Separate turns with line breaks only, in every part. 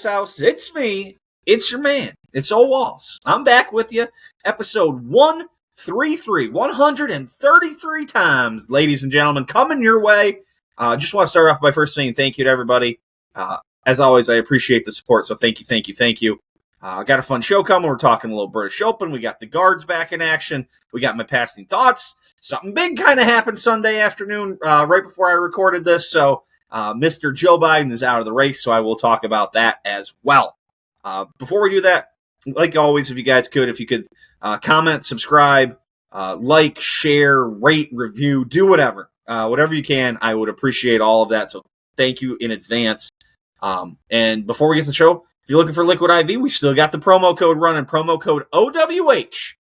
Walls house. It's me. It's your man. It's Ole Walls. I'm back with you. Episode 133. 133 times, ladies and gentlemen, coming your way. Just want to start off by first saying thank you to everybody. As always, I appreciate the support, so thank you. Got a fun show coming. We're talking a little British Open. We got the guards back in action. We got my passing thoughts. Something big kind of happened Sunday afternoon right before I recorded this, so Mr. Joe Biden is out of the race, so I will talk about that as well. Before we do that, like always, if you could comment, subscribe, like, share, rate, review, do whatever. Whatever you can, I would appreciate all of that, so thank you in advance. And before we get to the show, if you're looking for Liquid IV, we still got the promo code running, promo code OWH.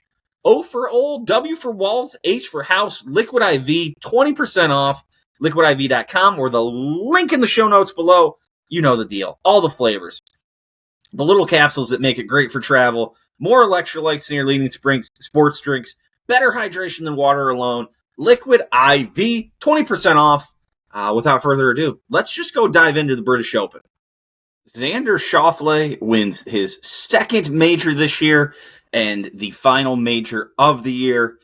O for Ole, W for Walls, H for House, Liquid IV, 20% off, liquidiv.com, or the link in the show notes below. You know the deal. All the flavors. The little capsules that make it great for travel, more electrolytes than your leading sports drinks, better hydration than water alone, Liquid IV, 20% off. Without further ado, let's just go dive into the British Open. Xander Schauffle wins his second major this year and the final major of the year.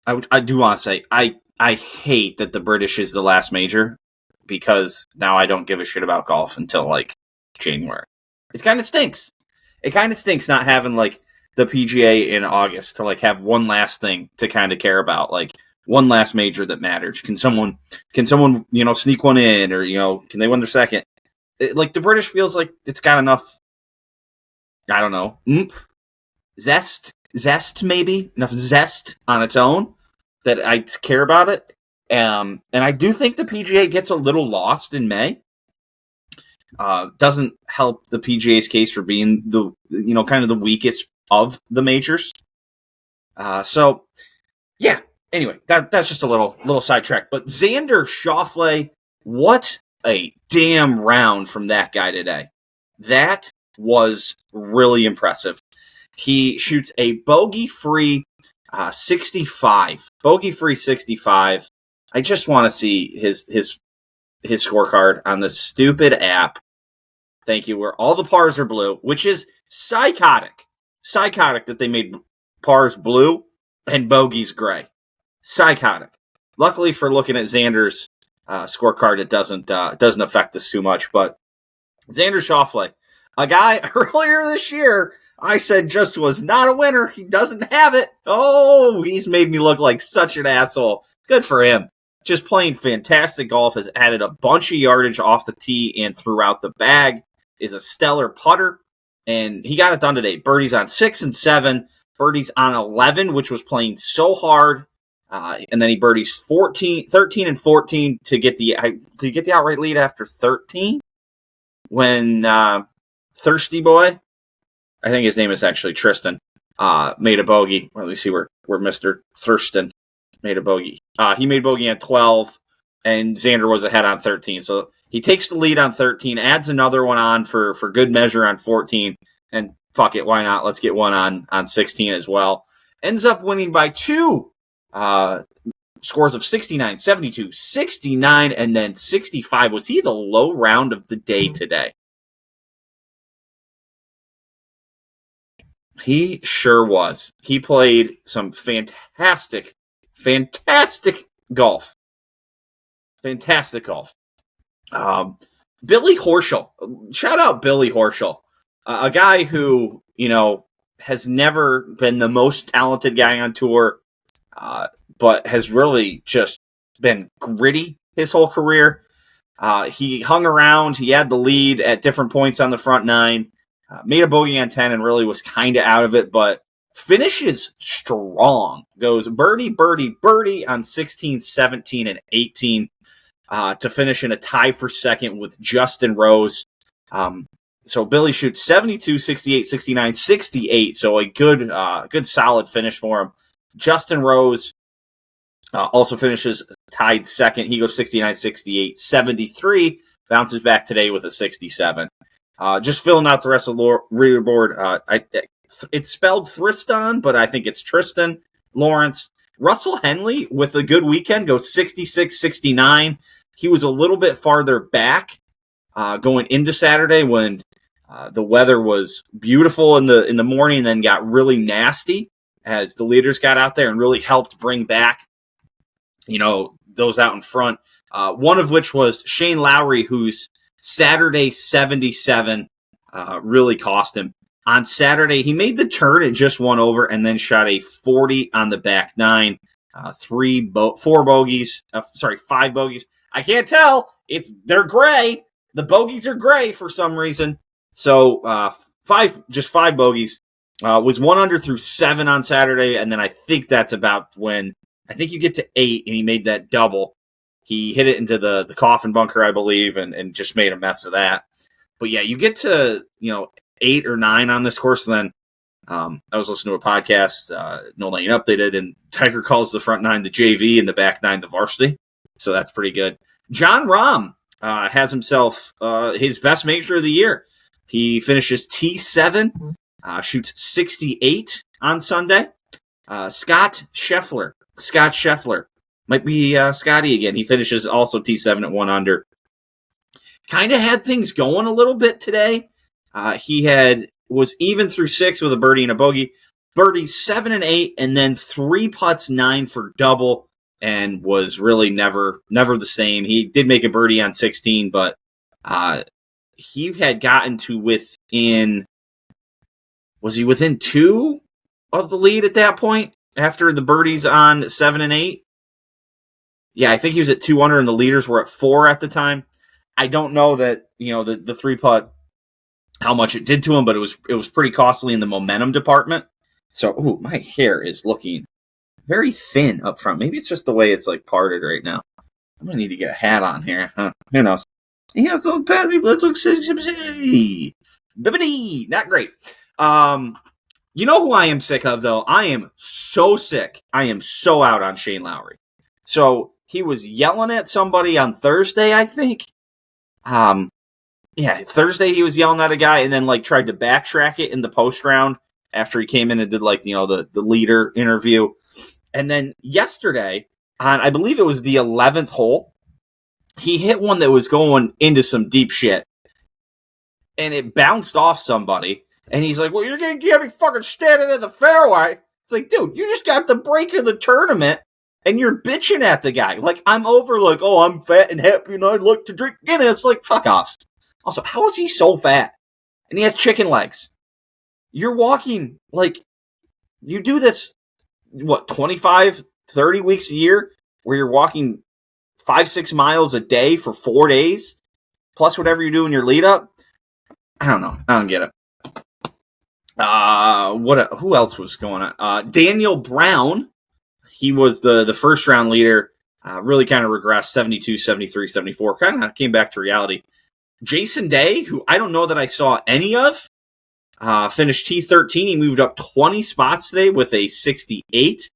I do want to say, I hate that the British is the last major because now I don't give a shit about golf until, like, January. It kind of stinks. It kind of stinks not having, like, the PGA in August to, like, have one last thing to kind of care about, like, one last major that matters. Can someone, sneak one in, or, can they win their second? Like, the British feels like it's got enough, I don't know, oomph, zest maybe, enough zest on its own that I care about it. And I do think the PGA gets a little lost in May. Doesn't help the PGA's case for being the, kind of the weakest of the majors. So, yeah. Anyway, that's just a little sidetrack. But Xander Schauffle, what a damn round from that guy today. That was really impressive. He shoots a bogey-free 65. Bogey-free 65. I just want to see his scorecard on this stupid app. Thank you. Where all the pars are blue, which is psychotic. Psychotic that they made pars blue and bogeys gray. Psychotic. Luckily for looking at Xander's scorecard, it doesn't affect us too much. But Xander Schauffle, a guy earlier this year, I said just was not a winner. He doesn't have it. Oh, he's made me look like such an asshole. Good for him. Just playing fantastic golf, has added a bunch of yardage off the tee and throughout the bag, is a stellar putter, and he got it done today. Birdies on 6 and 7, birdies on 11, which was playing so hard, and then he birdies 13 and 14 to get the outright lead after 13 when Thirsty Boy, I think his name is actually Tristan, made a bogey. Let me see where Mr. Thurston made a bogey. He made bogey on 12, and Xander was ahead on 13. So he takes the lead on 13, adds another one on for good measure on 14, and fuck it, why not? Let's get one on 16 as well. Ends up winning by 2. Scores of 69, 72, 69, and then 65. Was he the low round of the day today? He sure was. He played some fantastic golf. Fantastic golf. Billy Horschel. Shout out Billy Horschel. A guy who, has never been the most talented guy on tour, but has really just been gritty his whole career. He hung around. He had the lead at different points on the front nine. Made a bogey on 10 and really was kind of out of it, but finishes strong. Goes birdie, birdie, birdie on 16, 17, and 18 to finish in a tie for second with Justin Rose. So Billy shoots 72, 68, 69, 68. So a good solid finish for him. Justin Rose also finishes tied second. He goes 69, 68, 73. Bounces back today with a 67. Just filling out the rest of the leaderboard. It's spelled Thriston, but I think it's Tristan Lawrence. Russell Henley with a good weekend goes 66, 69. He was a little bit farther back going into Saturday when The weather was beautiful in the morning and then got really nasty as the leaders got out there and really helped bring back, those out in front. One of which was Shane Lowry, whose Saturday 77 really cost him. On Saturday, he made the turn at just one over and then shot a 40 on the back nine. 5 bogeys. I can't tell. They're gray. The bogeys are gray for some reason. So 5 bogeys. Was 1 under through 7 on Saturday, and then I think that's about when I think you get to 8, and he made that double. He hit it into the coffin bunker, I believe, and just made a mess of that. But yeah, you get to 8 or 9 on this course, and then I was listening to a podcast, No Lane Updated, and Tiger calls the front 9 the JV and the back 9 the varsity. So that's pretty good. John Rahm has himself his best major of the year. He finishes T7, shoots 68 on Sunday. Scott Scheffler, might be Scotty again. He finishes also T7 at 1 under. Kind of had things going a little bit today. He was even through 6 with a birdie and a bogey. Birdies 7 and 8, and then 3 putts, 9 for double, and was really never the same. He did make a birdie on 16, but he had gotten to within 2 of the lead at that point after the birdies on 7 and 8? Yeah, I think he was at 2 under, and the leaders were at 4 at the time. I don't know that the 3-putt, how much it did to him, but it was pretty costly in the momentum department. So, my hair is looking very thin up front. Maybe it's just the way it's like parted right now. I'm gonna need to get a hat on here. Huh? Who knows? Yeah, so let's look. Not great. You know who I am sick of though? I am so sick. I am so out on Shane Lowry. So he was yelling at somebody on Thursday, I think. Thursday he was yelling at a guy and then tried to backtrack it in the post round after he came in and did the leader interview. And then yesterday, on I believe it was the 11th hole, he hit one that was going into some deep shit. And it bounced off somebody. And he's like, well, you're going to get me fucking standing in the fairway. It's like, dude, you just got the break of the tournament. And you're bitching at the guy. I'm over, I'm fat and happy and I'd like to drink Guinness. Fuck off. Also, how is he so fat? And he has chicken legs. You're walking, you do this, 25, 30 weeks a year, where you're walking 5-6 miles a day for 4 days, plus whatever you do in your lead up? I don't know. I don't get it. Who else was going on? Daniel Brown. He was the first round leader, really kind of regressed 72, 73, 74, kind of came back to reality. Jason Day, who I don't know that I saw any of, finished T13. He moved up 20 spots today with a 68.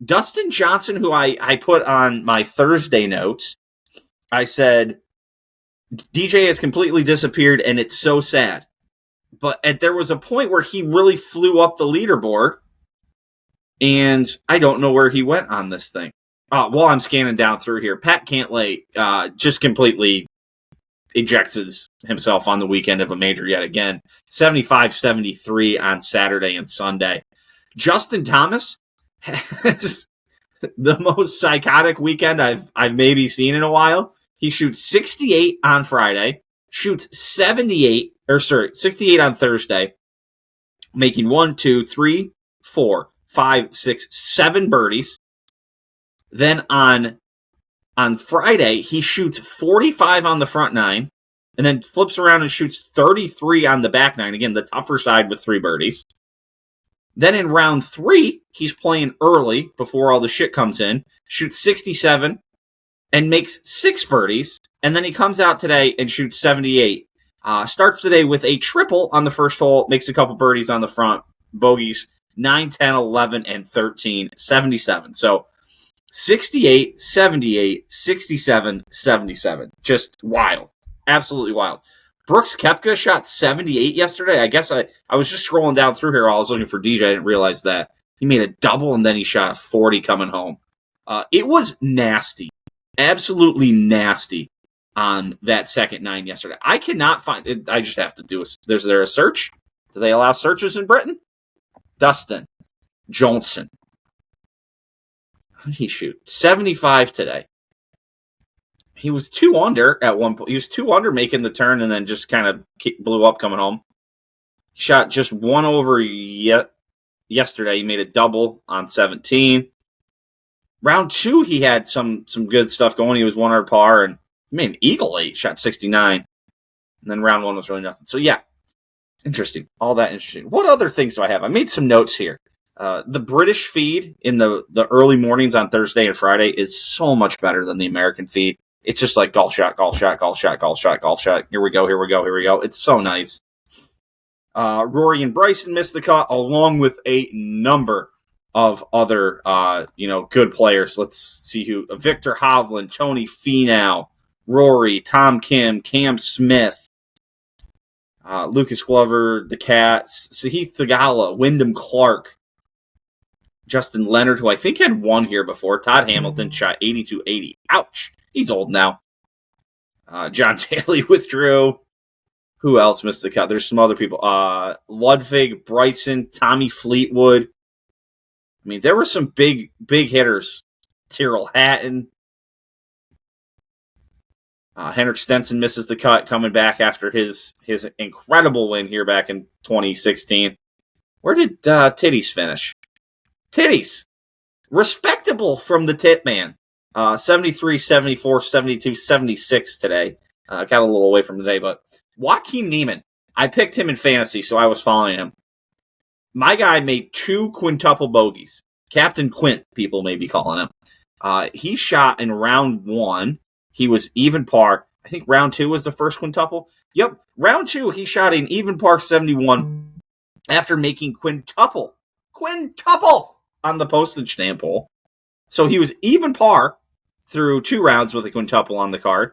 Dustin Johnson, who I put on my Thursday notes, I said, DJ has completely disappeared and it's so sad. But there was a point where he really flew up the leaderboard. And I don't know where he went on this thing. While I'm scanning down through here, Pat Cantlay just completely ejects himself on the weekend of a major yet again. 75-73 on Saturday and Sunday. Justin Thomas has the most psychotic weekend I've maybe seen in a while. He shoots 68 on Friday, shoots 68 on Thursday, making 1, 2, 3, 4, 5, 6, 7 birdies. Then on Friday, he shoots 45 on the front 9, and then flips around and shoots 33 on the back 9. Again, the tougher side with 3 birdies. Then in round 3, he's playing early before all the shit comes in, shoots 67 and makes 6 birdies. And then he comes out today and shoots 78. Starts today with a triple on the first hole, makes a couple birdies on the front, bogeys 9, 10, 11, and 13, 77. So 68, 78, 67, 77. Just wild. Absolutely wild. Brooks Koepka shot 78 yesterday. I guess I was just scrolling down through here while I was looking for DJ. I didn't realize that. He made a double, and then he shot a 40 coming home. It was nasty. Absolutely nasty. on that second 9 yesterday. I cannot find it. I just have to do a, is there a search? Do they allow searches in Britain? Dustin Johnson. How did he shoot? 75 today. He was 2 under at one point. He was 2 under making the turn and then just kind of blew up coming home. He shot just 1 over yesterday. He made a double on 17. Round 2, he had some good stuff going. He was 1 under par and made an eagle 8, shot 69. And then round 1 was really nothing. So, yeah, interesting. All that interesting. What other things do I have? I made some notes here. The British feed in the early mornings on Thursday and Friday is so much better than the American feed. It's just like golf shot, golf shot, golf shot, golf shot, golf shot. Here we go, here we go, here we go. It's so nice. Rory and Bryson missed the cut, along with a number of other, good players. Let's see who. Victor Hovland, Tony Finau, Rory, Tom Kim, Cam Smith, Lucas Glover, the Cats, Sahith Theegala, Wyndham Clark, Justin Leonard, who I think had won here before. Todd Hamilton shot 82-80. Ouch. He's old now. John Daly withdrew. Who else missed the cut? There's some other people. Ludwig, Bryson, Tommy Fleetwood. I mean, there were some big hitters. Tyrrell Hatton. Henrik Stenson misses the cut, coming back after his incredible win here back in 2016. Where did Titties finish? Titties! Respectable from the Tit Man. 73, 74, 72, 76 today. Got a little away from today, but Joaquin Niemann. I picked him in fantasy, so I was following him. My guy made 2 quintuple bogeys. Captain Quint, people may be calling him. He shot in round 1. He was even par. I think round 2 was the first quintuple. Yep, round 2, he shot an even par 71 after making quintuple on the postage stamp hole. So he was even par through 2 rounds with a quintuple on the card.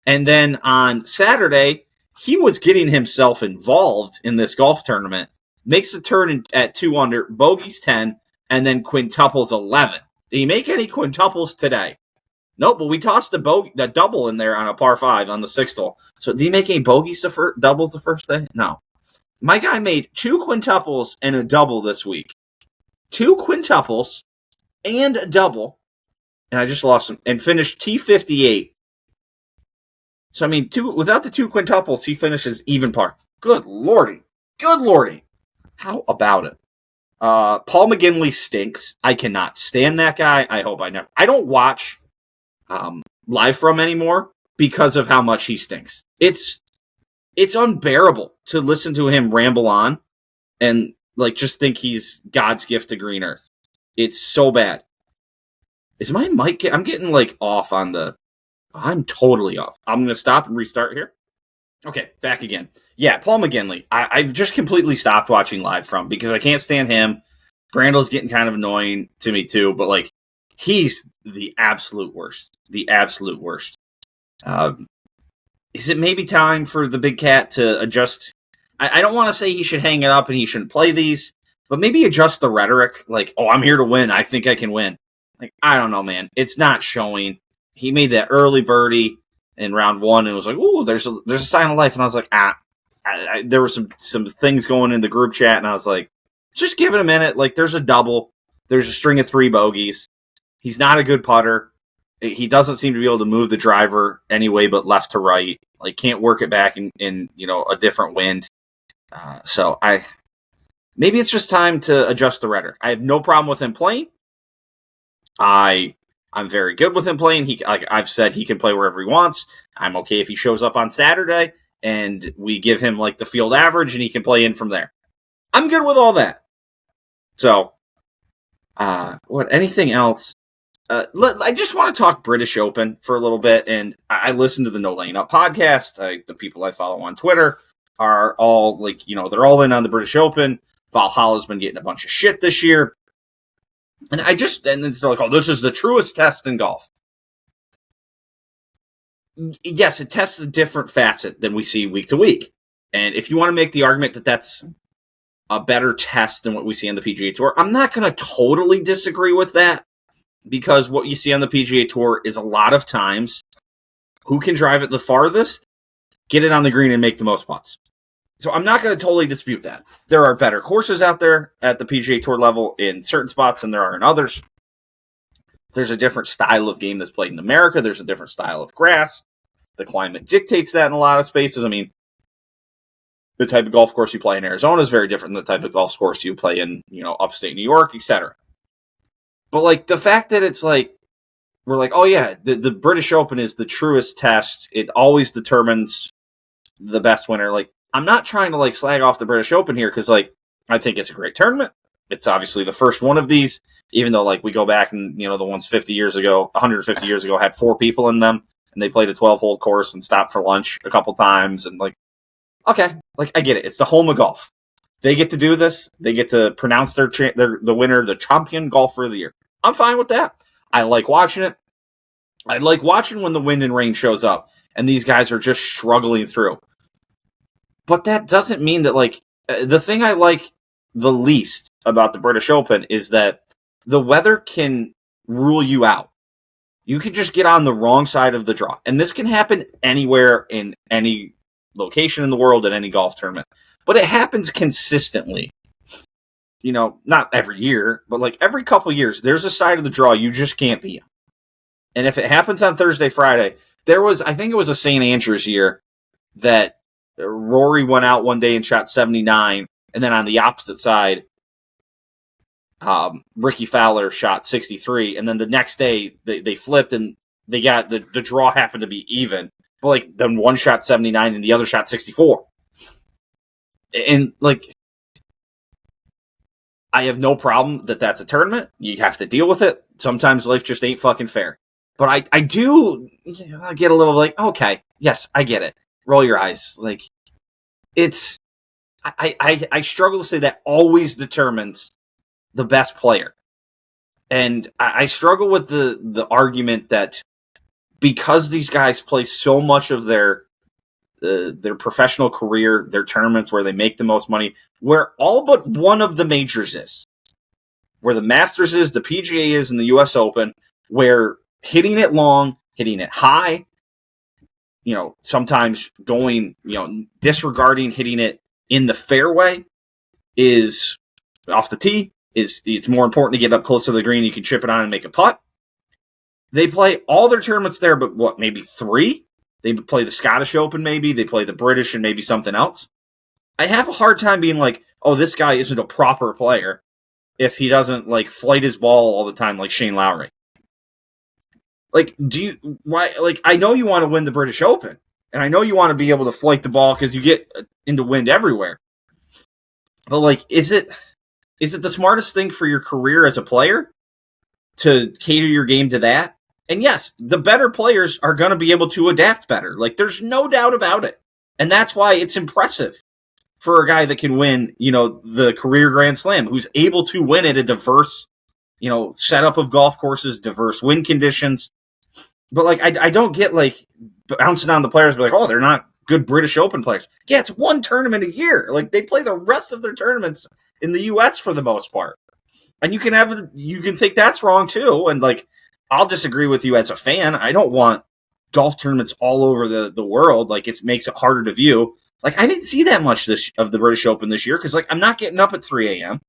And then on Saturday, he was getting himself involved in this golf tournament. Makes the turn at 2 under, bogeys 10, and then quintuples 11. Did he make any quintuples today? Nope, but we tossed the double in there on a par 5 on the 6th hole. So did he make any bogeys doubles the first day? No. My guy made 2 quintuples and a double this week. 2 quintuples and a double. And I just lost him. And finished T58. So, I mean, without the 2 quintuples, he finishes even par. Good lordy. Good lordy. How about it? Paul McGinley stinks. I cannot stand that guy. I hope I never. I don't watch live from anymore because of how much he stinks. It's unbearable to listen to him ramble on and just think he's God's gift to green earth. It's so bad. Is my mic? I'm getting off on the. I'm totally off. I'm going to stop and restart here. Okay, back again. Yeah, Paul McGinley. I've just completely stopped watching live from because I can't stand him. Brandle's getting kind of annoying to me too, but he's the absolute worst. The absolute worst. Is it maybe time for the big cat to adjust? I don't want to say he should hang it up and he shouldn't play these, but maybe adjust the rhetoric. I'm here to win. I think I can win. I don't know, man. It's not showing. He made that early birdie in round 1 and was like, ooh, there's a sign of life. And I was like, there were some things going in the group chat, and I was like, just give it a minute. There's a double. There's a string of 3 bogeys. He's not a good putter. He doesn't seem to be able to move the driver anyway, but left to right. Can't work it back in a different wind. So maybe it's just time to adjust the rhetoric. I have no problem with him playing. I'm very good with him playing. I've said he can play wherever he wants. I'm okay if he shows up on Saturday and we give him the field average and he can play in from there. I'm good with all that. So, anything else? I just want to talk British Open for a little bit, and I listened to the No Laying Up podcast. The people I follow on Twitter are all they're all in on the British Open. Valhalla's been getting a bunch of shit this year. And then they're like, oh, this is the truest test in golf. Yes, it tests a different facet than we see week to week. And if you want to make the argument that that's a better test than what we see on the PGA Tour, I'm not going to totally disagree with that, because what you see on the PGA Tour is a lot of times who can drive it the farthest, get it on the green, and make the most putts. So I'm not going to totally dispute that. There are better courses out there at the PGA Tour level in certain spots than there are in others. There's a different style of game that's played in America. There's a different style of grass. The climate dictates that in a lot of spaces. I mean, the type of golf course you play in Arizona is very different than the type of golf course you play in, upstate New York, etc. But, like, the fact that it's like, we're like, oh, yeah, the British Open is the truest test. It always determines the best winner. Like, I'm not trying to, like, slag off the British Open here because, like, I think it's a great tournament. It's obviously the first one of these, even though, like, we go back and, the ones 150 years ago had 4 people in them, and they played a 12-hole course and stopped for lunch a couple times. And, like, okay, like, I get it. It's the home of golf. They get to do this. They get to pronounce the winner the champion golfer of the year. I'm fine with that. I like watching it. I like watching when the wind and rain shows up and these guys are just struggling through. But that doesn't mean that, like, the thing I like the least about the British Open is that the weather can rule you out. You can just get on the wrong side of the draw. And this can happen anywhere in any location in the world at any golf tournament. But it happens consistently. Not every year, but like every couple years, there's a side of the draw you just can't be on. And if it happens on Thursday, Friday, I think it was a St. Andrews year that Rory went out one day and shot 79. And then on the opposite side, Ricky Fowler shot 63. And then the next day they flipped and they got the draw happened to be even. But like then one shot 79 and the other shot 64. And like, I have no problem that that's a tournament. You have to deal with it. Sometimes life just ain't fucking fair. But I do get a little like, okay, yes, I get it. Roll your eyes. Like, it's, I struggle to say that always determines the best player. And I struggle with the argument that because these guys play so much of their professional career, their tournaments where they make the most money, where all but one of the majors is, where the Masters is, the PGA is, and the U.S. Open, where hitting it long, hitting it high, sometimes going, disregarding hitting it in the fairway is off the tee, it's more important to get up close to the green, you can chip it on and make a putt. They play all their tournaments there, but maybe 3? They play the Scottish Open, maybe. They play the British and maybe something else. I have a hard time being like, oh, this guy isn't a proper player if he doesn't, like, flight his ball all the time like Shane Lowry. Like, I know you want to win the British Open, and I know you want to be able to flight the ball because you get into wind everywhere. But, like, is it the smartest thing for your career as a player to cater your game to that? And yes, the better players are going to be able to adapt better. Like, there's no doubt about it. And that's why it's impressive for a guy that can win, the career Grand Slam, who's able to win at a diverse, setup of golf courses, diverse wind conditions. But, like, I don't get, like, bouncing on the players, like, oh, they're not good British Open players. Yeah, it's one tournament a year. Like, they play the rest of their tournaments in the U.S. for the most part. And you can think that's wrong, too. And, like, I'll disagree with you as a fan. I don't want golf tournaments all over the world. Like, it makes it harder to view. Like, I didn't see that much of the British Open this year because, like, I'm not getting up at 3 a.m.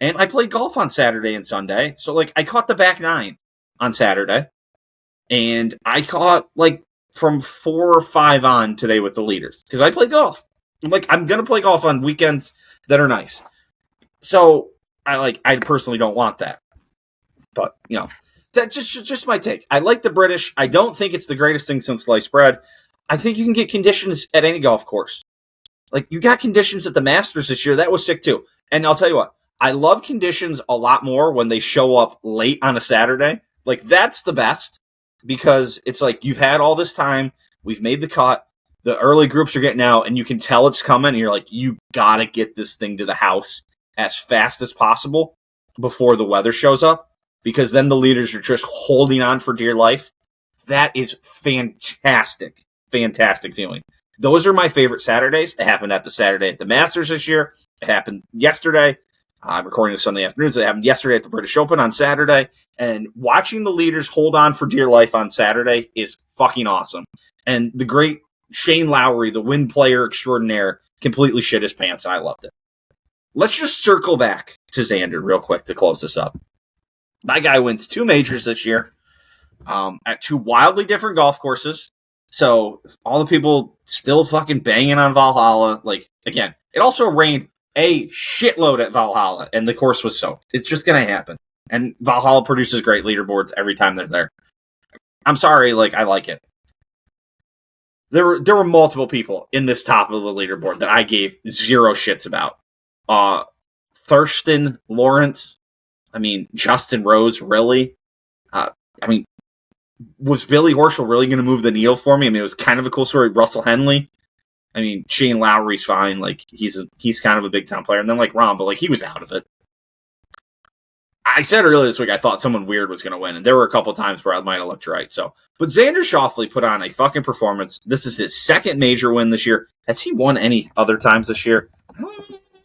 And I played golf on Saturday and Sunday. So, like, I caught the back 9 on Saturday. And I caught, like, from 4 or 5 on today with the leaders because I play golf. I'm going to play golf on weekends that are nice. So, I personally don't want that. But, that's just my take. I like the British. I don't think it's the greatest thing since sliced bread. I think you can get conditions at any golf course. Like, you got conditions at the Masters this year. That was sick, too. And I'll tell you what. I love conditions a lot more when they show up late on a Saturday. Like, that's the best because it's like you've had all this time. We've made the cut. The early groups are getting out, and you can tell it's coming. And you're like, you got to get this thing to the house as fast as possible before the weather shows up. Because then the leaders are just holding on for dear life. That is fantastic. Fantastic feeling. Those are my favorite Saturdays. It happened at the Saturday at the Masters this year. It happened yesterday. I'm recording this Sunday afternoon, so it happened yesterday at the British Open on Saturday. And watching the leaders hold on for dear life on Saturday is fucking awesome. And the great Shane Lowry, the win player extraordinaire, completely shit his pants, and I loved it. Let's just circle back to Xander real quick to close this up. My guy wins 2 majors this year at 2 wildly different golf courses. So all the people still fucking banging on Valhalla. Like, again, it also rained a shitload at Valhalla, and the course was soaked. It's just going to happen. And Valhalla produces great leaderboards every time they're there. I'm sorry, like, I like it. There were multiple people in this top of the leaderboard that I gave 0 shits about. Thurston Lawrence, Justin Rose, really? Was Billy Horschel really going to move the needle for me? It was kind of a cool story. Russell Henley. Shane Lowry's fine. Like, he's kind of a big time player. And then, like, Rahm, but, like, he was out of it. I said earlier this week I thought someone weird was going to win, and there were a couple times where I might have looked right. But Xander Schauffle put on a fucking performance. This is his 2nd major win this year. Has he won any other times this year?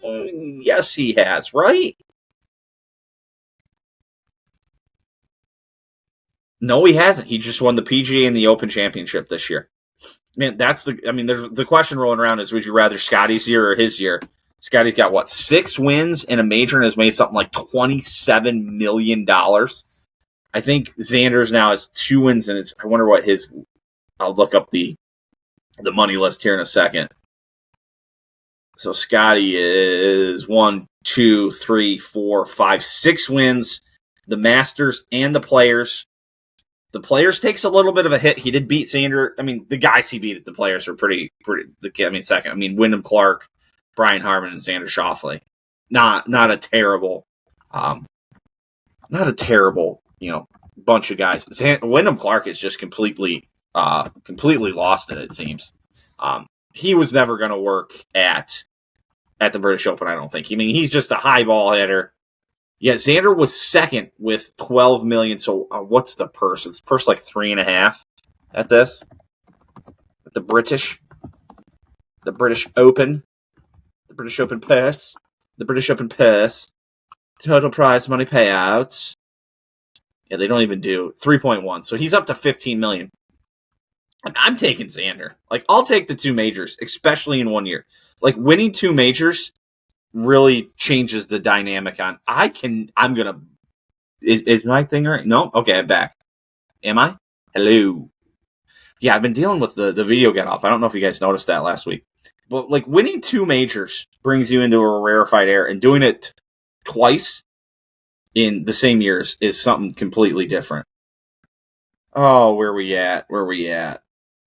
Yes, he has, right? No, he hasn't. He just won the PGA and the Open Championship this year. Man, there's the question rolling around is, would you rather Scotty's year or his year? Scotty's got, 6 wins in a major and has made something like $27 million. I think Xander's now has 2 wins, and I wonder what his... I'll look up the money list here in a second. So Scotty is 1, 2, 3, 4, 5, 6 wins. The Masters and the Players. The Players takes a little bit of a hit. He did beat Xander. The guys he beat at the Players were pretty. Second. Wyndham Clark, Brian Harman, and Xander Schauffle. Not a terrible, bunch of guys. Wyndham Clark is just completely lost it seems. He was never going to work at the British Open, I don't think. He's just a high ball hitter. Yeah, Xander was 2nd with 12 million. So what's the purse? It's purse like 3.5 at this. At the British Open. The British Open purse. The British Open purse. Total prize money payouts. Yeah, they don't even do 3.1. So he's up to 15 million. I'm taking Xander. Like, I'll take the 2 majors, especially in 1 year. Like, winning 2 majors really changes the dynamic on. Is my thing right? No? Okay, I'm back. Am I? Hello. Yeah, I've been dealing with the video get off. I don't know if you guys noticed that last week. But, like, winning 2 majors brings you into a rarefied air, and doing it twice in the same years is something completely different. Oh, where we at?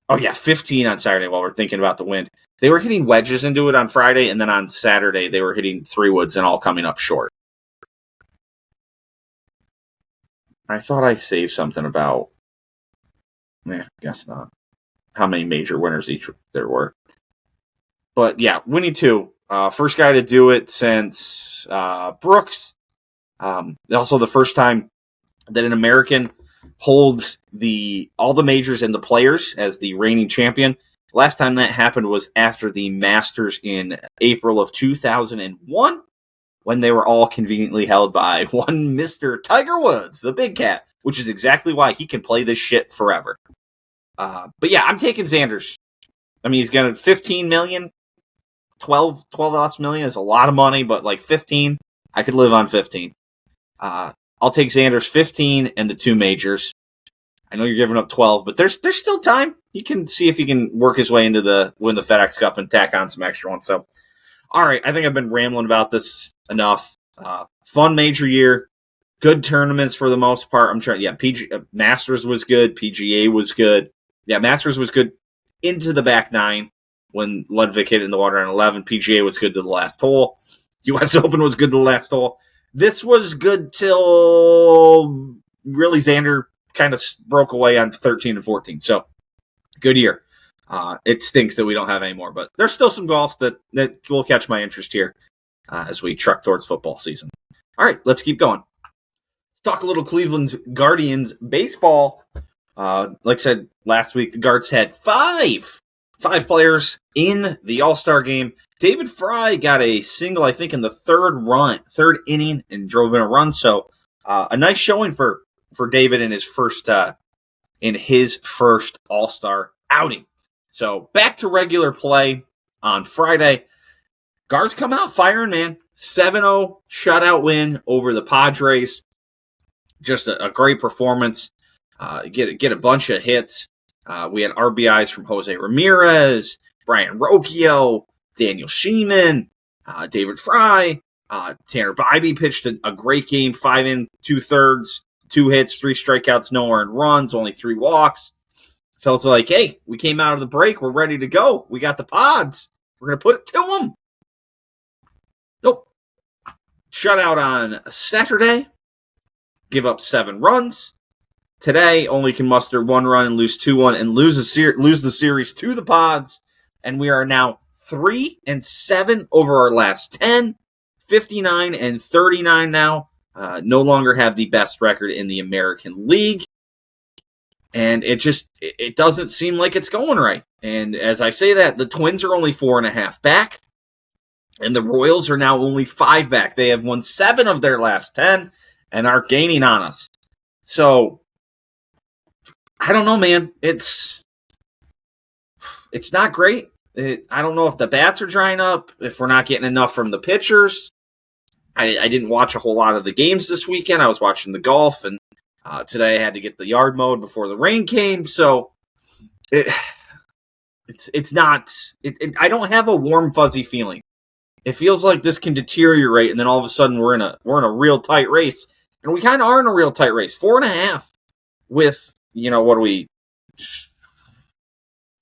Oh, yeah, 15 on Saturday while we're thinking about the wind. They were hitting wedges into it on Friday, and then on Saturday they were hitting 3-woods and all coming up short. I thought I saved something about... guess not. How many major winners each there were. But, yeah, winning 2. First guy to do it since Brooks. Also the first time that an American holds all the majors and the Players as the reigning champion. Last time that happened was after the Masters in April of 2001, when they were all conveniently held by one Mr. Tiger Woods, the big cat, which is exactly why he can play this shit forever. But yeah, I'm taking Xander's. He's got 15 million. 12 less million is a lot of money, but like 15, I could live on 15. I'll take Xander's 15 and the 2 majors. I know you're giving up 12, but there's still time. He can see if he can work his way into win the FedEx Cup and tack on some extra ones. So, all right, I think I've been rambling about this enough. Fun major year, good tournaments for the most part. Masters was good, PGA was good. Yeah, Masters was good into the back 9 when Ludwig hit it in the water on 11. PGA was good to the last hole. U.S. Open was good to the last hole. This was good till really Xander kind of broke away on 13 and 14. So, good year. It stinks that we don't have any more, but there's still some golf that will catch my interest here as we truck towards football season. All right, let's keep going. Let's talk a little Cleveland Guardians baseball. Like I said last week, the Guards had five players in the All-Star game. David Fry got a single, I think, in the third inning, and drove in a run. So a nice showing for David in his first All-Star outing. So back to regular play on Friday. Guards come out firing, man. 7-0 shutout win over the Padres. Just a great performance. Get a bunch of hits. We had RBIs from Jose Ramirez, Brian Rocchio, Daniel Sheeman, David Fry. Tanner Bybee pitched a great game, 5 2/3, 2 hits, 3 strikeouts, no earned runs, only 3 walks. Felt like, hey, we came out of the break. We're ready to go. We got the pods. We're going to put it to them. Nope. Shutout on Saturday. Give up 7 runs. Today, only can muster 1 run and lose 2-1 and lose the series to the Pods. And we are now 3-7 over our last 10. 59-39 now. No longer have the best record in the American League. And it doesn't seem like it's going right. And as I say that, the Twins are only 4.5 back. And the Royals are now only 5 back. They have won 7 of their last 10 and are gaining on us. So, I don't know, man. It's not great. I don't know if the bats are drying up, if we're not getting enough from the pitchers. I didn't watch a whole lot of the games this weekend. I was watching the golf, and today I had to get the yard mowed before the rain came. So, it's not. I don't have a warm, fuzzy feeling. It feels like this can deteriorate, and then all of a sudden we're in a real tight race, and we kind of are in a real tight race. 4.5 with, what are we?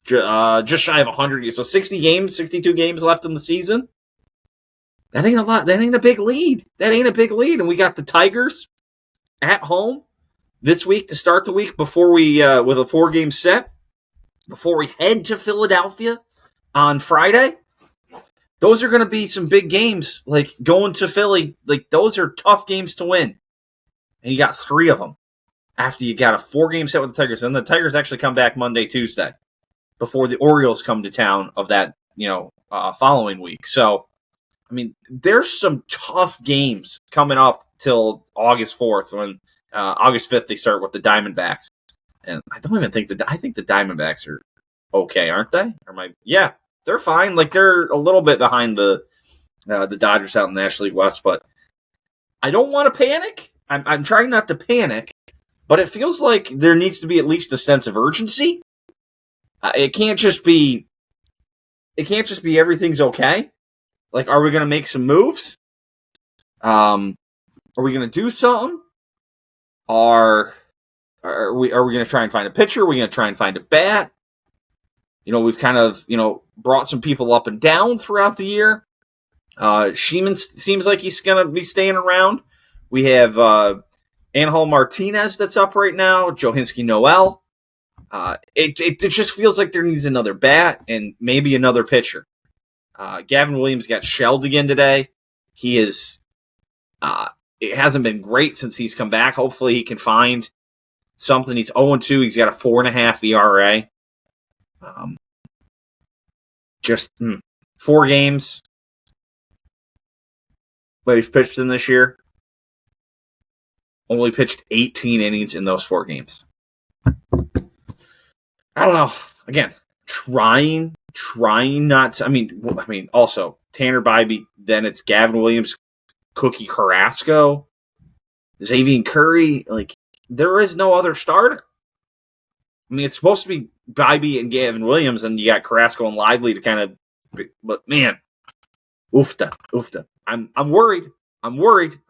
Just shy of 100. So 60 games, 62 games left in the season. That ain't a lot. That ain't a big lead. And we got the Tigers at home this week to start the week before we with a 4-game set before we head to Philadelphia on Friday. Those are going to be some big games, like going to Philly. Like, those are tough games to win. And you got 3 of them after you got a 4-game set with the Tigers. And the Tigers actually come back Monday, Tuesday, before the Orioles come to town of that, following week. So, I mean, there's some tough games coming up till August 4th, when August 5th they start with the Diamondbacks. And I don't even think I think the Diamondbacks are okay, aren't they? Yeah. They're fine. Like, they're a little bit behind the Dodgers out in the National League West, but I don't want to panic. I'm trying not to panic, but it feels like there needs to be at least a sense of urgency. It can't just be everything's okay. Like, are we going to make some moves? Are we going to do something? Are we going to try and find a pitcher? Are we going to try and find a bat? We've kind of, brought some people up and down throughout the year. Sheeman seems like he's going to be staying around. We have Angel Martinez that's up right now, Johinski Noel. It just feels like there needs another bat and maybe another pitcher. Gavin Williams got shelled again today. He is. It hasn't been great since he's come back. Hopefully he can find something. He's 0-2. He's got a 4.5 ERA. Just 4 games that he's pitched in this year. Only pitched 18 innings in those 4 games. I don't know. Again, trying not to. I mean, also Tanner Bybee. Then it's Gavin Williams, Cookie Carrasco, Xavier Curry. Like, there is no other starter. I mean, it's supposed to be Bybee and Gavin Williams, and you got Carrasco and Lively to kind of. But man, oofta. I'm worried. I'm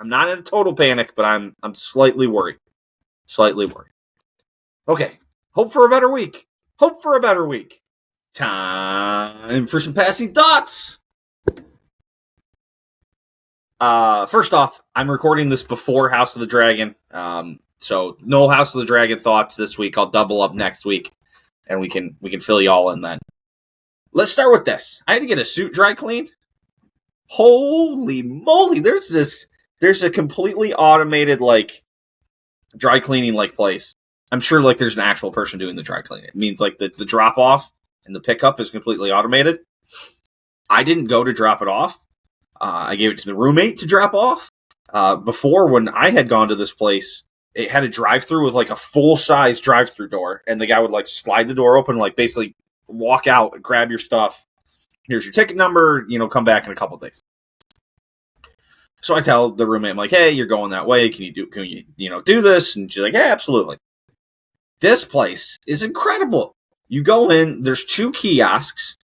not in a total panic, but I'm slightly worried. Okay. Hope for a better week. Time for some passing thoughts. First off, I'm recording this before House of the Dragon. So no House of the Dragon thoughts this week. I'll double up next week, and we can fill you all in then. Let's start with this. I had to get a suit dry cleaned. Holy moly! There's a completely automated dry cleaning place. I'm sure there's an actual person doing the dry cleaning. It means the drop off and the pickup is completely automated. I didn't go to drop it off. I gave it to the roommate to drop off. Before, when I had gone to this place, it had a drive-through with like a full-size drive-through door, and the guy would like slide the door open, like basically walk out, grab your stuff. Here's your ticket number. Come back in a couple of days. So I tell the roommate, I'm like, hey, you're going that way. Can you do this? And she's like, yeah, absolutely. This place is incredible. You go in, there's 2 kiosks,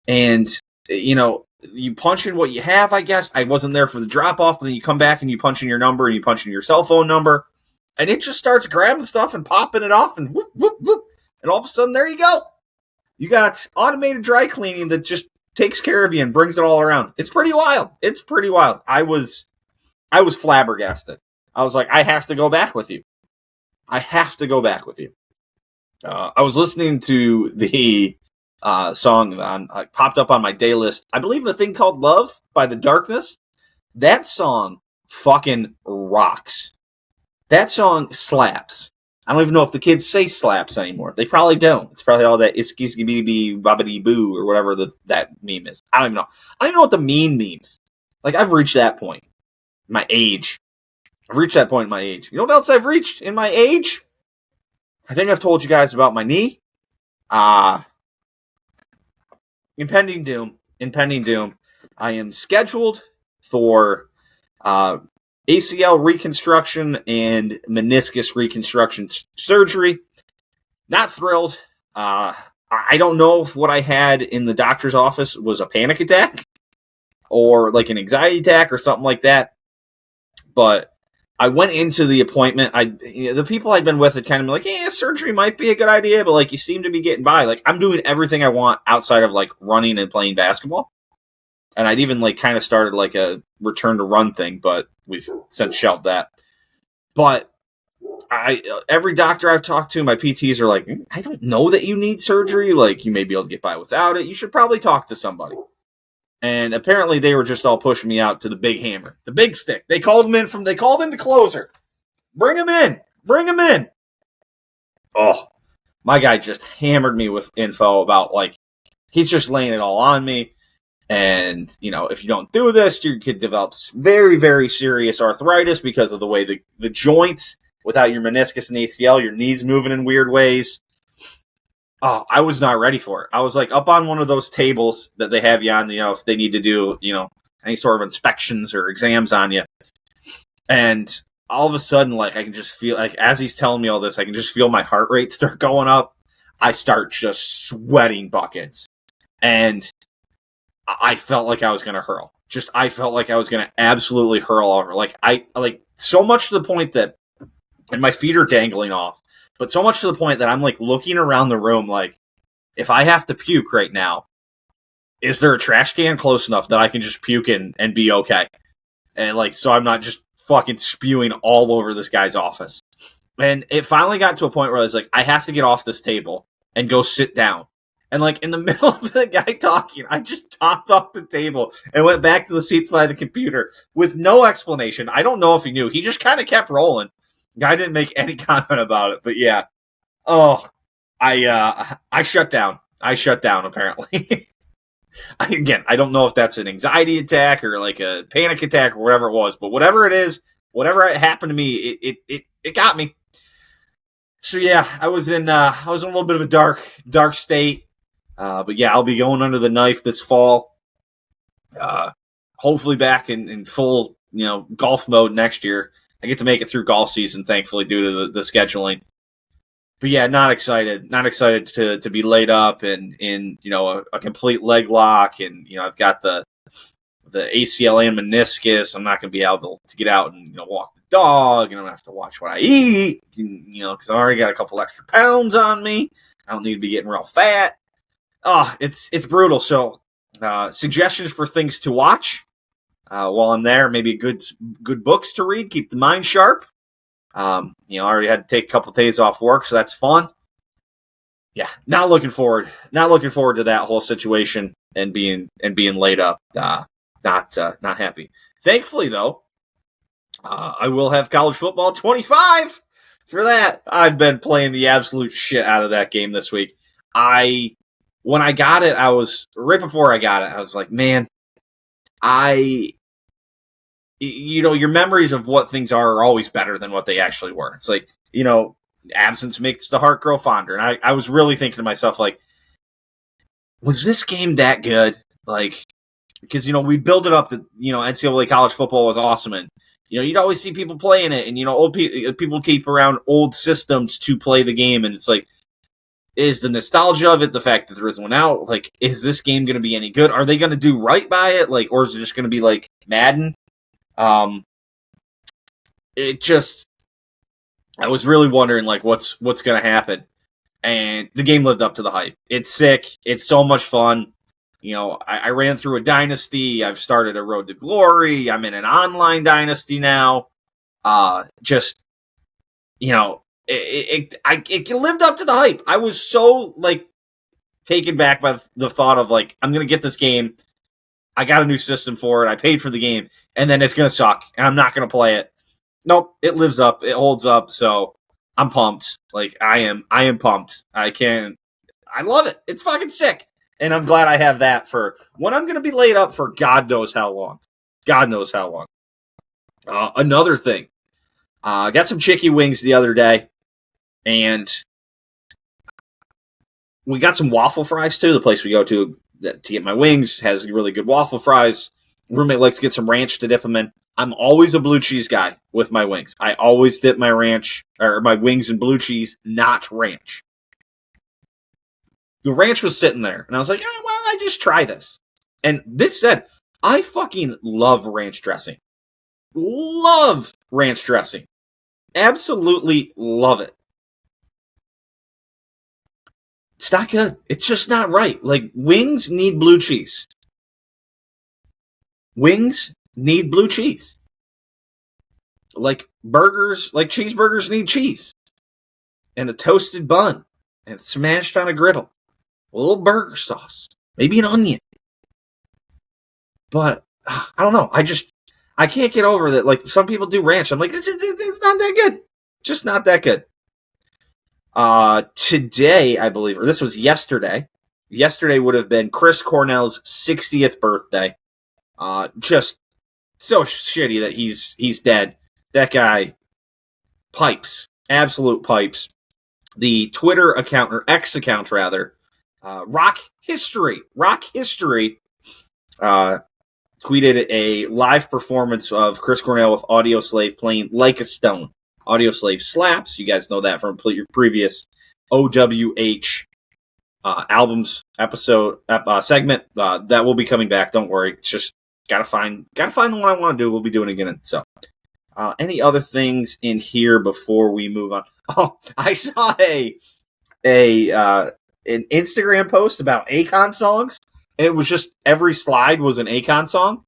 and, you punch in what you have, I guess. I wasn't there for the drop-off, but then you come back and you punch in your number and you punch in your cell phone number, and it just starts grabbing stuff and popping it off, and whoop, whoop, whoop. And all of a sudden, there you go. You got automated dry cleaning that just takes care of you and brings it all around. It's pretty wild. I was flabbergasted. I was like, I have to go back with you. I was listening to the song that popped up on my day list. I believe in a thing called Love by The Darkness. That song fucking rocks. That song slaps. I don't even know if the kids say slaps anymore. They probably don't. It's probably all that iskisky bobbity boo or whatever that meme is. I don't even know. I don't even know what the meme means. Like, I've reached that point. My age. I've reached that point in my age. You know what else I've reached in my age? I think I've told you guys about my knee. Impending doom. I am scheduled for ACL reconstruction and meniscus reconstruction surgery. Not thrilled. I don't know if what I had in the doctor's office was a panic attack or like an anxiety attack or something like that. But I went into the appointment. The people I'd been with had kind of been like, yeah, surgery might be a good idea, but like you seem to be getting by. Like, I'm doing everything I want outside of like running and playing basketball. And I'd even like kind of started like a return to run thing, but we've since shelved that. But every doctor I've talked to, my PTs are like, I don't know that you need surgery. Like, you may be able to get by without it. You should probably talk to somebody. And apparently they were just all pushing me out to the big hammer, the big stick. They called in the closer. Bring him in. Oh, my guy just hammered me with info about like, he's just laying it all on me. And, if you don't do this, you could develop very, very serious arthritis because of the way the joints, without your meniscus and ACL, your knees moving in weird ways. Oh, I was not ready for it. I was like up on one of those tables that they have you on, if they need to do, any sort of inspections or exams on you. And all of a sudden, like, I can just feel, like, as he's telling me all this, I can just feel my heart rate start going up. I start just sweating buckets. And I felt like I was going to hurl. I felt like I was going to absolutely hurl over. Like, so much to the point that, and my feet are dangling off, but so much to the point that I'm like looking around the room, like, if I have to puke right now, is there a trash can close enough that I can just puke in and be okay? And like, so I'm not just fucking spewing all over this guy's office. And it finally got to a point where I was like, I have to get off this table and go sit down. And like in the middle of the guy talking, I just topped off the table and went back to the seats by the computer with no explanation. I don't know if he knew. He just kind of kept rolling. Guy didn't make any comment about it, but yeah. Oh, I shut down. Apparently. I don't know if that's an anxiety attack or like a panic attack or whatever it was, but whatever it is, whatever happened to me, it got me. So yeah, I was in a little bit of a dark state. But yeah, I'll be going under the knife this fall. Hopefully back in full, golf mode next year. I get to make it through golf season, thankfully, due to the scheduling. But yeah, not excited. Not excited to be laid up and in a complete leg lock, and I've got the ACL and meniscus. I'm not going to be able to get out and walk the dog, and I'm going to have to watch what I eat, because I already got a couple extra pounds on me. I don't need to be getting real fat. Oh, it's brutal. So, suggestions for things to watch while I'm there. Maybe good books to read. Keep the mind sharp. I already had to take a couple days off work, so that's fun. Yeah, not looking forward to that whole situation and being laid up. Not happy. Thankfully, though, I will have college football 25 for that. I've been playing the absolute shit out of that game this week. When I got it, right before I got it, I was like, man, I your memories of what things are always better than what they actually were. It's like, absence makes the heart grow fonder. And I was really thinking to myself, like, was this game that good? Like, because, we build it up that, NCAA college football was awesome. And, you'd always see people playing it. And, old people keep around old systems to play the game. And it's like, is the nostalgia of it, the fact that there is one out, like, is this game going to be any good? Are they going to do right by it? Like, or is it just going to be like Madden? It just, I was really wondering, like, what's going to happen. And the game lived up to the hype. It's sick. It's so much fun. I ran through a dynasty. I've started a road to glory. I'm in an online dynasty now. It lived up to the hype. I was so, like, taken back by the thought of, like, I'm going to get this game. I got a new system for it. I paid for the game. And then it's going to suck. And I'm not going to play it. Nope. It lives up. It holds up. So I'm pumped. Like, I am pumped. I love it. It's fucking sick. And I'm glad I have that for when I'm going to be laid up for God knows how long. God knows how long. Another thing. I got some chicky wings the other day. And we got some waffle fries, too. The place we go to get my wings has really good waffle fries. Roommate likes to get some ranch to dip them in. I'm always a blue cheese guy with my wings. I always dip my my wings in blue cheese, not ranch. The ranch was sitting there, and I was like, why don't I just try this? And this said, I fucking love ranch dressing. Love ranch dressing. Absolutely love it. It's not good. It's just not right. Like, wings need blue cheese. Wings need blue cheese. Like cheeseburgers need cheese. And a toasted bun. And smashed on a griddle. A little burger sauce. Maybe an onion. But, I don't know. I can't get over that. Like, some people do ranch. I'm like, it's not that good. Just not that good. Today, I believe, or this was yesterday. Yesterday would have been Chris Cornell's 60th birthday. Just so shitty that he's dead. That guy pipes, absolute pipes. The Twitter account, or X account rather, Rock History, tweeted a live performance of Chris Cornell with Audioslave playing Like a Stone. Audioslave slaps. You guys know that from your previous OWH albums episode segment. That will be coming back. Don't worry. It's just gotta find the one I want to do. We'll be doing it again. So, any other things in here before we move on? Oh, I saw an Instagram post about Akon songs, and it was just every slide was an Akon song.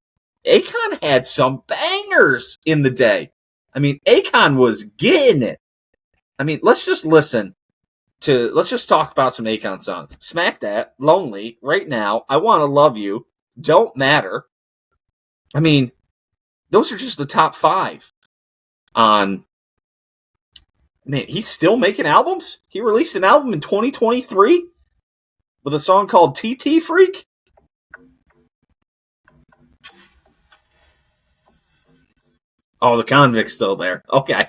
Akon had some bangers in the day. I mean, Akon was getting it. I mean, let's just talk about some Akon songs. Smack That, Lonely, Right Now, I Want to Love You, Don't Matter. I mean, those are just the top 5 on... Man, he's still making albums? He released an album in 2023 with a song called TT Freak? Oh, the convict's still there. Okay.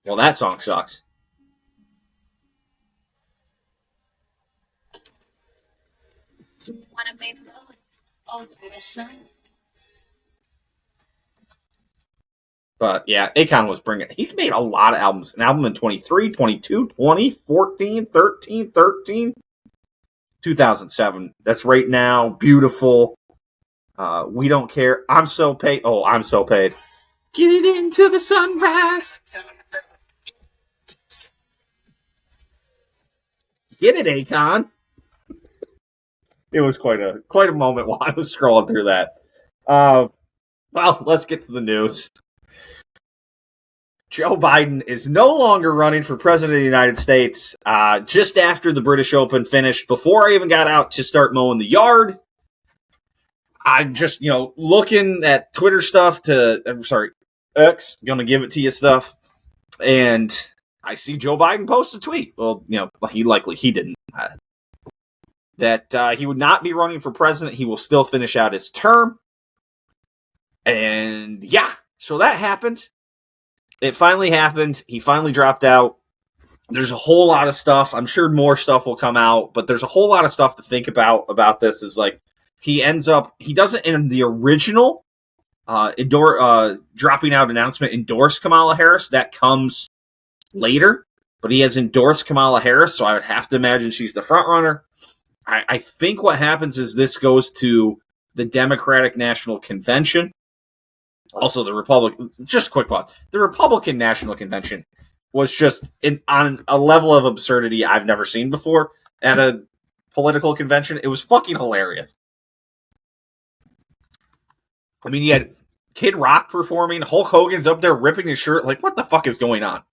Well, that song sucks. But yeah, Akon was he's made a lot of albums. An album in 23, 22, 20, 14, 13, 2007. That's Right Now. Beautiful. We Don't Care. I'm So Paid. Oh, I'm So Paid. Get it into the sunrise. Get it, Akon. It was quite a moment while I was scrolling through that. Well, let's get to the news. Joe Biden is no longer running for president of the United States. Just after the British Open finished, before I even got out to start mowing the yard, I'm just, looking at Twitter stuff X, gonna give it to you stuff. And I see Joe Biden post a tweet. Well, he didn't. that he would not be running for president. He will still finish out his term. And yeah, so that happened. It finally happened. He finally dropped out. There's a whole lot of stuff. I'm sure more stuff will come out, but there's a whole lot of stuff to think about this. Is like he doesn't in the original dropping out announcement endorse Kamala Harris. That comes later, but he has endorsed Kamala Harris, so I would have to imagine she's the front runner. I think what happens is this goes to the Democratic National Convention. Also, the Republican. Just quick pause. The Republican National Convention was just on a level of absurdity I've never seen before at a political convention. It was fucking hilarious. I mean, you had Kid Rock performing. Hulk Hogan's up there ripping his shirt. Like, what the fuck is going on?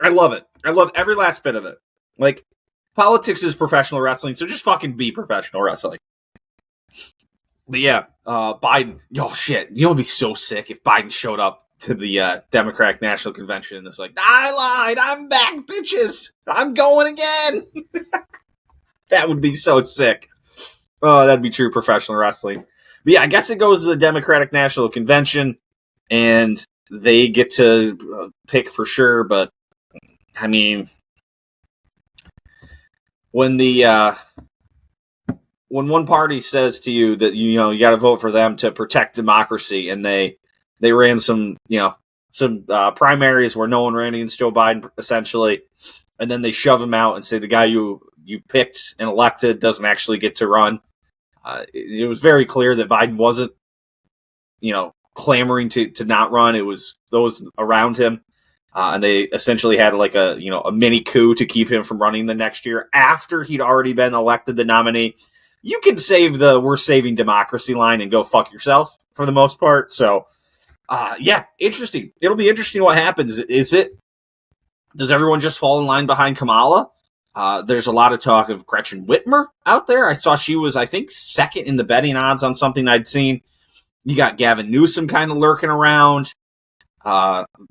I love it. I love every last bit of it. Like, politics is professional wrestling, so just fucking be professional wrestling. But yeah, Biden. Oh shit, you know what'd be so sick if Biden showed up to the Democratic National Convention and it's like, I lied, I'm back, bitches, I'm going again. That would be so sick. Oh, that'd be true professional wrestling. But yeah, I guess it goes to the Democratic National Convention and they get to pick for sure. But I mean, when one party says to you that you got to vote for them to protect democracy, and they ran some primaries where no one ran against Joe Biden essentially, and then they shove him out and say the guy you picked and elected doesn't actually get to run. It was very clear that Biden wasn't clamoring to not run. It was those around him, and they essentially had like a mini coup to keep him from running the next year after he'd already been elected the nominee. You can save the "we're saving democracy" line and go fuck yourself for the most part. So, yeah, interesting. It'll be interesting what happens. Does everyone just fall in line behind Kamala? There's a lot of talk of Gretchen Whitmer out there. I saw she was, I think, second in the betting odds on something I'd seen. You got Gavin Newsom kind of lurking around.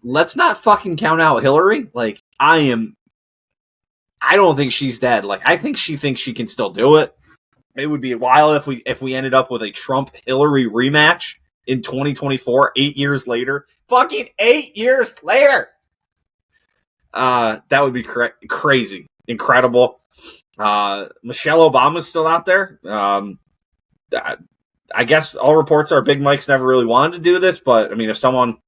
Let's not fucking count out Hillary. Like, I don't think she's dead. Like, I think she thinks she can still do it. It would be wild if we ended up with a Trump-Hillary rematch in 2024, 8 years later. Fucking 8 years later! That would be crazy. Incredible. Michelle Obama's still out there. I guess all reports are Big Mike's never really wanted to do this, but, I mean, if someone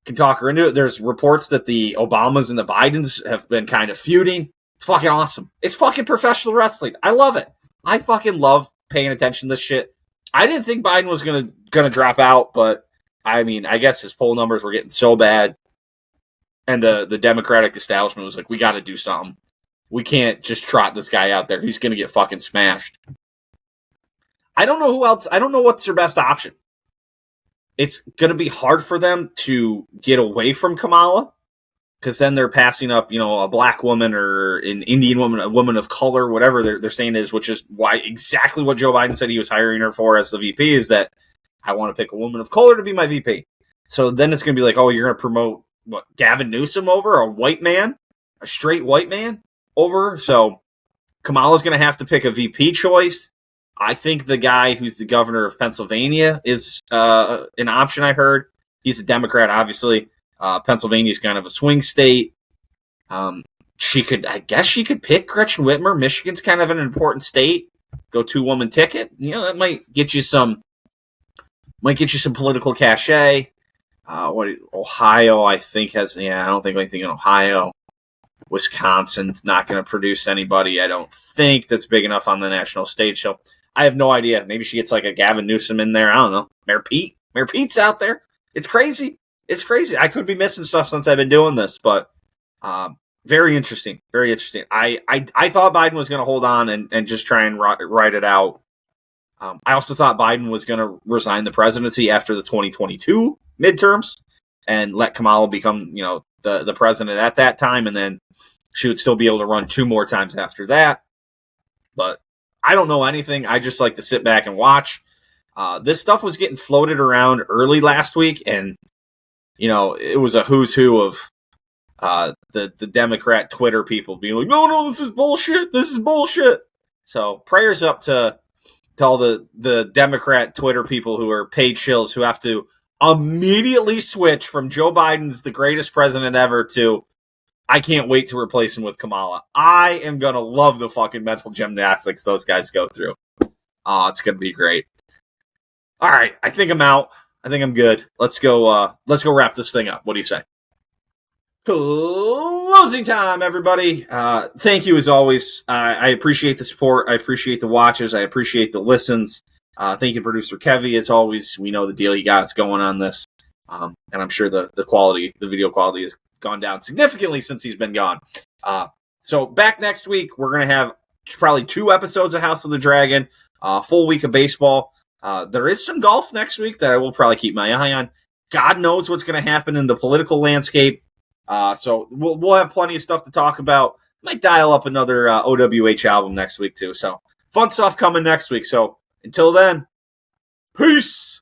can talk her into it, there's reports that the Obamas and the Bidens have been kind of feuding. It's fucking awesome. It's fucking professional wrestling. I love it. I fucking love paying attention to this shit. I didn't think Biden was gonna drop out, but I mean, I guess his poll numbers were getting so bad, and the Democratic establishment was like, we got to do something. We can't just trot this guy out there. He's gonna get fucking smashed. I don't know who else. I don't know what's their best option. It's gonna be hard for them to get away from Kamala, because then they're passing up, a black woman or an Indian woman, a woman of color, whatever they're saying is, which is why exactly what Joe Biden said he was hiring her for as the VP is that I want to pick a woman of color to be my VP. So then it's going to be like, oh, you're going to promote Gavin Newsom over a white man, a straight white man over. So Kamala's going to have to pick a VP choice. I think the guy who's the governor of Pennsylvania is an option I heard. He's a Democrat, obviously. Pennsylvania's kind of a swing state. She could pick Gretchen Whitmer. Michigan's kind of an important state. Go 2-woman ticket. That might get you some political cachet. Ohio, I think I don't think anything in Ohio. Wisconsin's not going to produce anybody, I don't think, that's big enough on the national stage. So I have no idea. Maybe she gets like a Gavin Newsom in there. I don't know. Mayor Pete's out there. It's crazy. It's crazy. I could be missing stuff since I've been doing this, but very interesting. Very interesting. I thought Biden was going to hold on and just try and ride it out. I also thought Biden was going to resign the presidency after the 2022 midterms and let Kamala become, the president at that time, and then she would still be able to run 2 more times after that. But I don't know anything. I just like to sit back and watch. This stuff was getting floated around early last week, and it was a who's who of the Democrat Twitter people being like, no, this is bullshit. This is bullshit. So prayers up to all the Democrat Twitter people who are paid shills who have to immediately switch from Joe Biden's the greatest president ever to I can't wait to replace him with Kamala. I am going to love the fucking mental gymnastics those guys go through. Oh, it's going to be great. All right, I think I'm out. I think I'm good. Let's go wrap this thing up. What do you say? Closing time, everybody. Thank you as always. I appreciate the support. I appreciate the watches. I appreciate the listens. Thank you, producer Kevy. As always, we know the deal you got going on this. And I'm sure the video quality has gone down significantly since he's been gone. So back next week, we're going to have probably 2 episodes of House of the Dragon, full week of baseball. There is some golf next week that I will probably keep my eye on. God knows what's going to happen in the political landscape. So we'll have plenty of stuff to talk about. Might dial up another OWH album next week too. So fun stuff coming next week. So until then, peace.